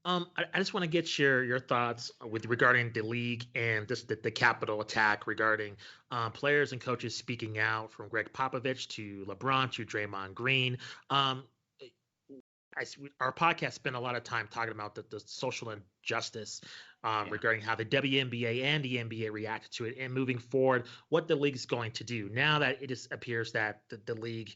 I just want to get your thoughts with regarding the league and just the capital attack regarding players and coaches speaking out, from Greg Popovich to LeBron to Draymond Green. Um, our podcast spent a lot of time talking about the social injustice Yeah. regarding how the WNBA and the NBA reacted to it, and moving forward, what the league's going to do. Now that it just appears that the league,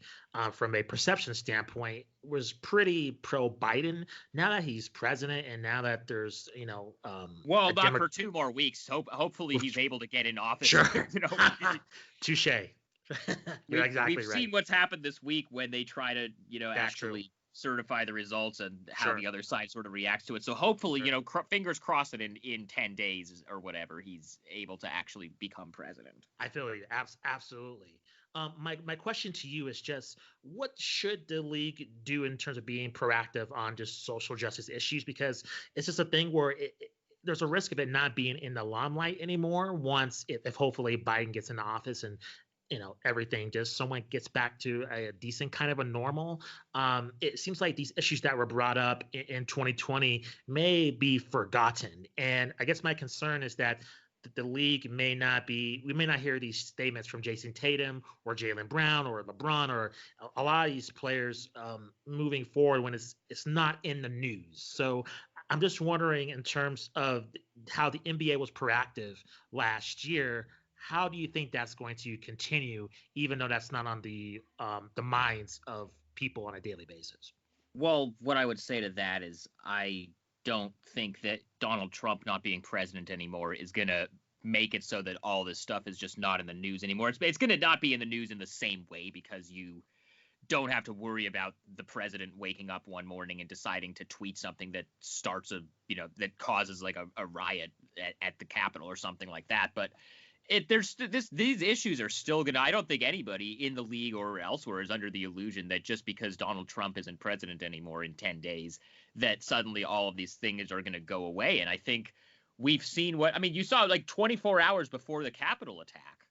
from a perception standpoint, was pretty pro Biden. Now that he's president, and now that there's Well, a not Democrat. for 2 more weeks. Hopefully he's able to get in office. Sure. Touche. You're We've exactly right. seen what's happened this week when they try to, That's true. actually certify the results and how Sure. the other side sort of reacts to it. So hopefully, Sure. Fingers crossed that in 10 days or whatever, he's able to actually become president. I feel you. Absolutely. My question to you is just, what should the league do in terms of being proactive on just social justice issues? Because it's just a thing where there's a risk of it not being in the limelight anymore once, if hopefully Biden gets into office, and everything just somewhat gets back to a decent kind of a normal. It seems like these issues that were brought up in 2020 may be forgotten, and I guess my concern is that the league we may not hear these statements from Jason Tatum or Jaylen Brown or LeBron or a lot of these players moving forward when it's not in the news. So I'm just wondering, in terms of how the NBA was proactive last year, how do you think that's going to continue, even though that's not on the minds of people on a daily basis? Well, what I would say to that is I don't think that Donald Trump not being president anymore is going to make it so that all this stuff is just not in the news anymore. It's going to not be in the news in the same way, because you don't have to worry about the president waking up one morning and deciding to tweet something that starts that causes like a riot at the Capitol or something like that. But these issues are still gonna. I don't think anybody in the league or elsewhere is under the illusion that just because Donald Trump isn't president anymore in 10 days, that suddenly all of these things are gonna go away. And I think we've seen you saw like 24 hours before the Capitol attack.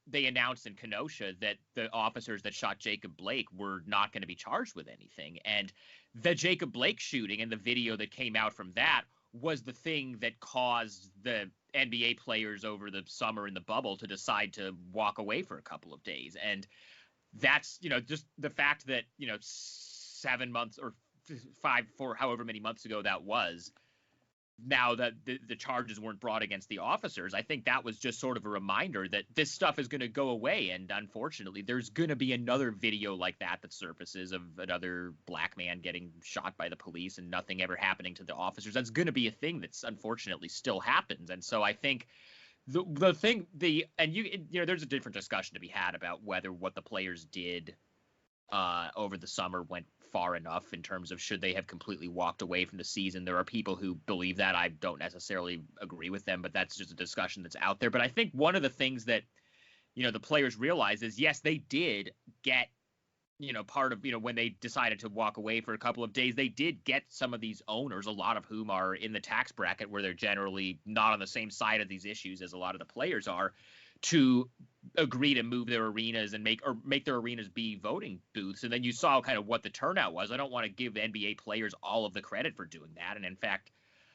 They announced in Kenosha that the officers that shot Jacob Blake were not going to be charged with anything. And the Jacob Blake shooting and the video that came out from that was the thing that caused the NBA players over the summer in the bubble to decide to walk away for a couple of days. And that's, just the fact that, 7 months or 5, 4, however many months ago that was, now that the charges weren't brought against the officers, I think that was just sort of a reminder that this stuff is going to go away. And unfortunately, there's going to be another video like that surfaces of another black man getting shot by the police and nothing ever happening to the officers. That's going to be a thing that's unfortunately still happens. And so I think there's a different discussion to be had about whether what the players did over the summer went far enough in terms of should they have completely walked away from the season. There are people who believe that. I don't necessarily agree with them, but that's just a discussion that's out there. But I think one of the things that, the players realize is, yes, they did get, part of, when they decided to walk away for a couple of days, they did get some of these owners, a lot of whom are in the tax bracket where they're generally not on the same side of these issues as a lot of the players are, to agree to move their arenas and make their arenas be voting booths. And then you saw kind of what the turnout was. I don't want to give the NBA players all of the credit for doing that. And in fact,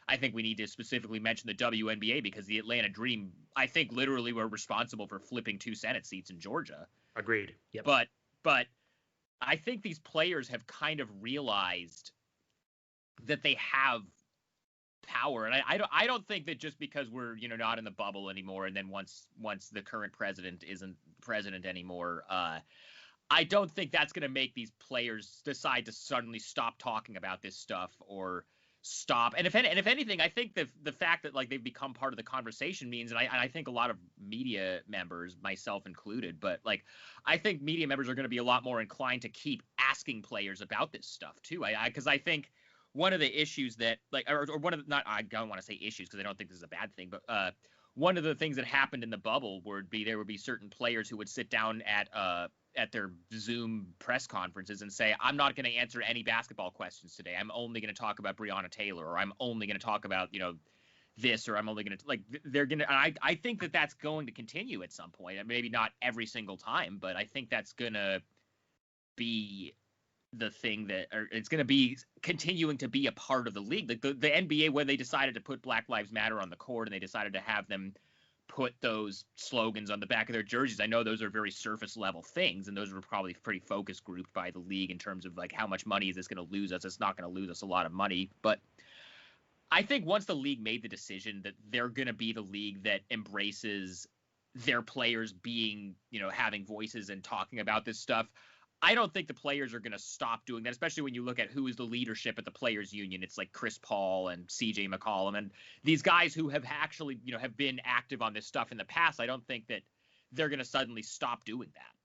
I think we need to specifically mention the WNBA, because the Atlanta Dream, I think, literally were responsible for flipping 2 Senate seats in Georgia. Agreed. Yep. But I think these players have kind of realized that they have power. And I don't think that just because we're, not in the bubble anymore, and then once the current president isn't president anymore, I don't think that's going to make these players decide to suddenly stop talking about this stuff or stop. And if anything, I think the fact that like they've become part of the conversation means, and I think a lot of media members, myself included, but like I think media members are going to be a lot more inclined to keep asking players about this stuff too. Because I think one of the issues that or one of the, not, I don't want to say issues because I don't think this is a bad thing, but one of the things that happened in the bubble would be there would be certain players who would sit down at their Zoom press conferences and say, I'm not going to answer any basketball questions today. I'm only going to talk about Breonna Taylor, or I'm only going to talk about, this, or I'm only going to they're going to, I think that that's going to continue at some point. Maybe not every single time, but I think that's going to be the thing that, or it's going to be continuing to be a part of the league. Like the NBA, when they decided to put Black Lives Matter on the court and they decided to have them put those slogans on the back of their jerseys, I know those are very surface level things, and those were probably pretty focus grouped by the league in terms of like how much money is this going to lose us. It's not going to lose us a lot of money, but I think once the league made the decision that they're going to be the league that embraces their players being, having voices and talking about this stuff, I don't think the players are going to stop doing that, especially when you look at who is the leadership at the players union. It's like Chris Paul and CJ McCollum and these guys who have actually, have been active on this stuff in the past. I don't think that they're going to suddenly stop doing that.